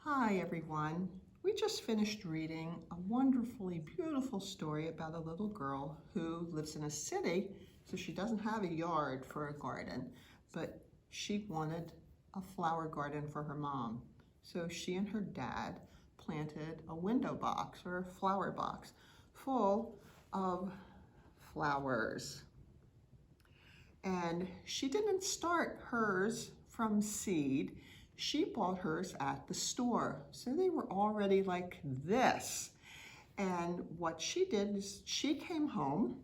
Hi everyone. We just finished reading a wonderfully beautiful story about a little girl who lives in a city, so she doesn't have a yard for a garden, but she wanted a flower garden for her mom. So she and her dad planted a window box or a flower box full of flowers. And she didn't start hers from seed. She bought hers at the store. So they were already like this. And what she did is she came home,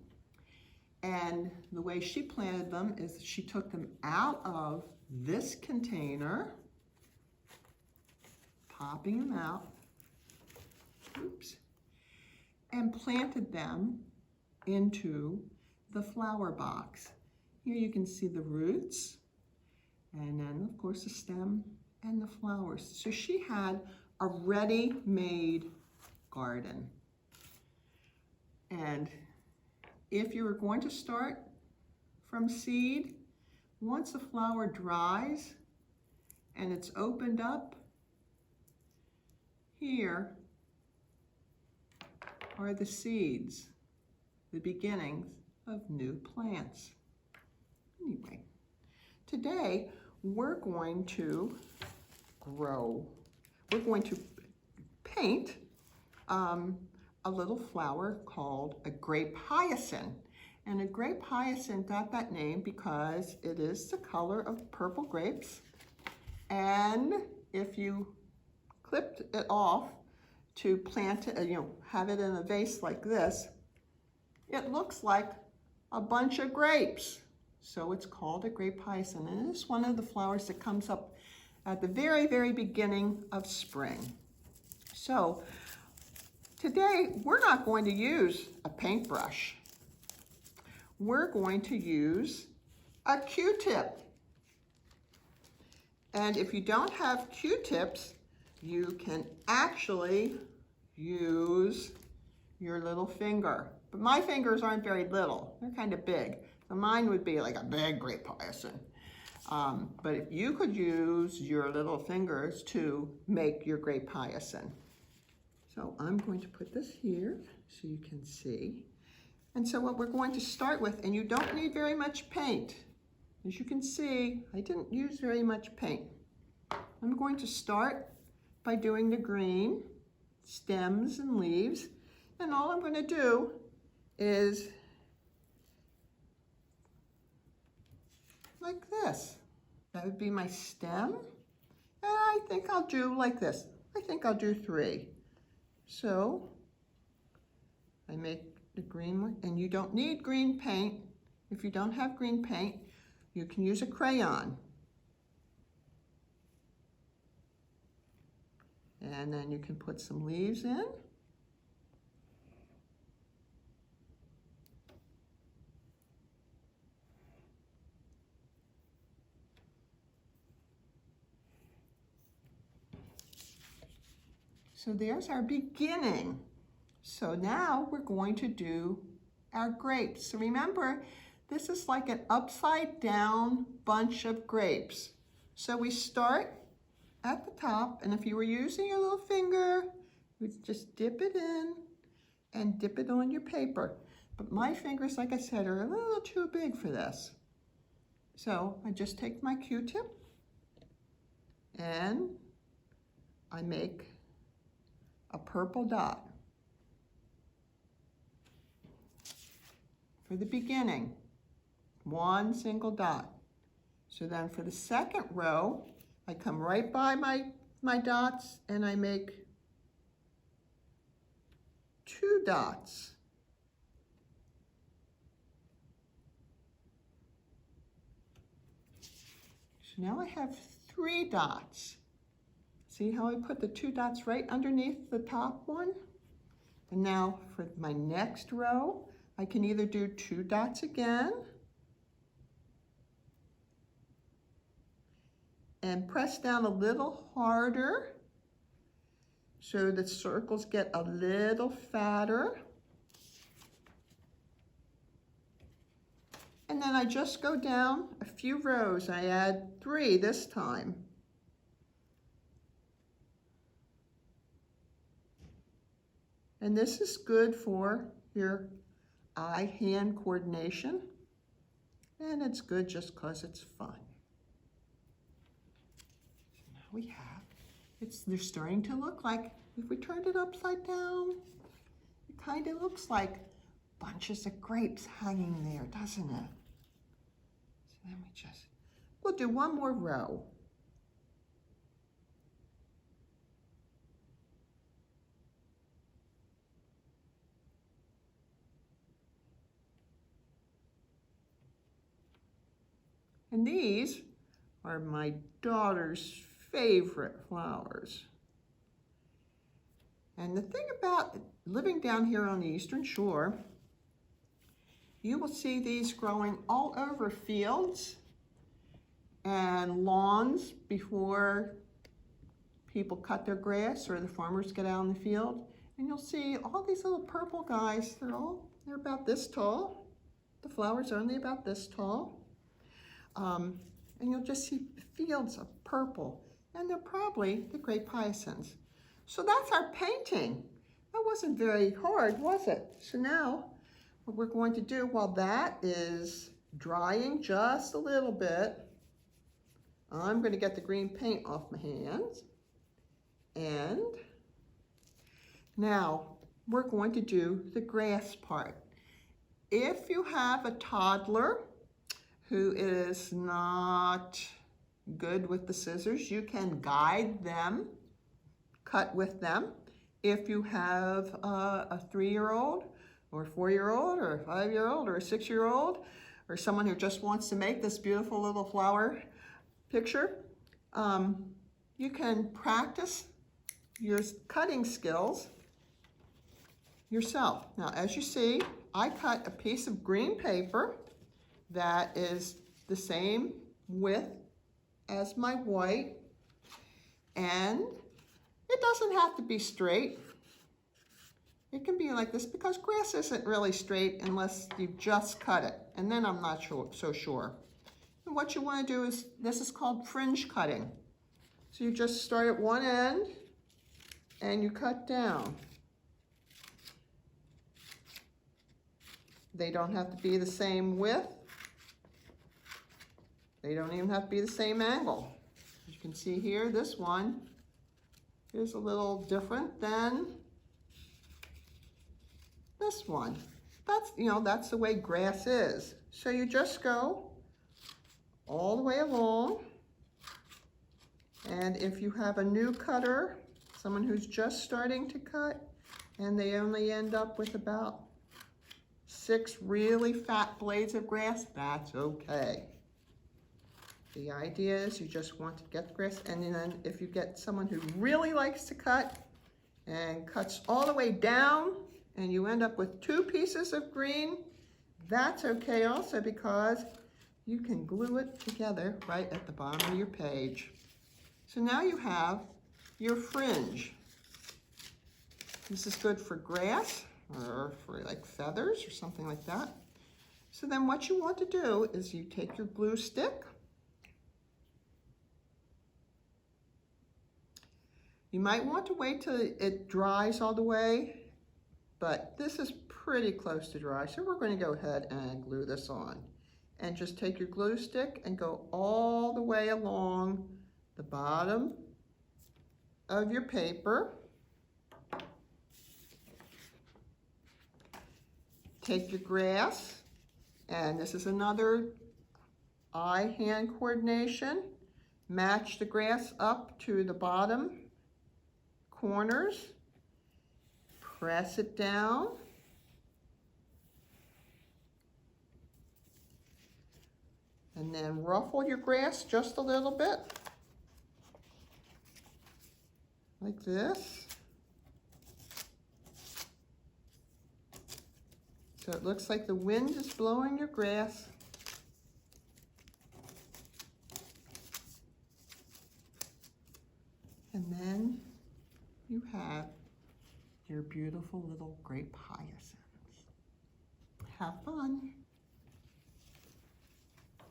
and the way she planted them is she took them out of this container, popping them out, oops, and planted them into the flower box. Here you can see the roots, and then of course the stem and the flowers. So she had a ready-made garden. And if you were going to start from seed, once the flower dries and it's opened up, here are the seeds, the beginnings of new plants. Anyway, today we're going to paint a little flower called a grape hyacinth. And a grape hyacinth got that name because it is the color of purple grapes. And if you clipped it off to plant it, have it in a vase like this, it looks like a bunch of grapes. So it's called a grape hyacinth, and it is one of the flowers that comes up at the very, very beginning of spring. So today we're not going to use a paintbrush. We're going to use a Q-tip. And if you don't have Q-tips, you can actually use your little finger. But my fingers aren't very little, they're kind of big. So mine would be like a big grape hyacinth. But if you could use your little fingers to make your grape hyacinth. So I'm going to put this here so you can see. And so what we're going to start with, and you don't need very much paint. As you can see, I didn't use very much paint. I'm going to start by doing the green stems and leaves. And all I'm going to do is like this. That would be my stem. And I think I'll do like this. I think I'll do 3. So I make the green one, and you don't need green paint. If you don't have green paint, you can use a crayon. And then you can put some leaves in. So there's our beginning. So now we're going to do our grapes. So remember, this is like an upside down bunch of grapes. So we start at the top, and if you were using your little finger, you would just dip it in and dip it on your paper. But my fingers, like I said, are a little too big for this. So I just take my Q-tip and I make a purple dot for the beginning, one single dot. So then for the second row, I come right by my dots and I make 2 dots. So now I have 3 dots. See how I put the 2 dots right underneath the top one? And now for my next row, I can either do 2 dots again and press down a little harder so the circles get a little fatter. And then I just go down a few rows. I add 3 this time. And this is good for your eye-hand coordination. And it's good just because it's fun. So now we have, they're starting to look like, if we turned it upside down, it kind of looks like bunches of grapes hanging there, doesn't it? So then we'll do one more row. And these are my daughter's favorite flowers. And the thing about living down here on the Eastern Shore, you will see these growing all over fields and lawns before people cut their grass or the farmers get out in the field. And you'll see all these little purple guys, they're about this tall. The flowers are only about this tall. And you'll just see fields of purple, and they're probably the grape hyacinths. So that's our painting. That wasn't very hard, was it? So now what we're going to do while that is drying just a little bit, I'm going to get the green paint off my hands. And now we're going to do the grass part. If you have a toddler who is not good with the scissors, you can guide them, cut with them. If you have a 3-year-old or a 4-year-old or a 5-year-old or a 6-year-old or someone who just wants to make this beautiful little flower picture, you can practice your cutting skills yourself. Now, as you see, I cut a piece of green paper that is the same width as my white, and it doesn't have to be straight. It can be like this because grass isn't really straight unless you just cut it, and then I'm not so sure. And what you want to do is, this is called fringe cutting. So you just start at one end and you cut down. They don't have to be the same width. They don't even have to be the same angle. As you can see here, this one is a little different than this one. That's the way grass is. So you just go all the way along. And if you have a new cutter, someone who's just starting to cut, and they only end up with about 6 really fat blades of grass, that's okay. The idea is you just want to get the grass, and then if you get someone who really likes to cut and cuts all the way down, and you end up with 2 pieces of green, that's okay also, because you can glue it together right at the bottom of your page. So now you have your fringe. This is good for grass or for like feathers or something like that. So then what you want to do is you take your glue stick. You might want to wait till it dries all the way, but this is pretty close to dry, so we're going to go ahead and glue this on. And just take your glue stick and go all the way along the bottom of your paper. Take your grass, and this is another eye-hand coordination. Match the grass up to the bottom corners. Press it down. And then ruffle your grass just a little bit, like this. So it looks like the wind is blowing your grass. And then you have your beautiful little grape hyacinths. Have fun.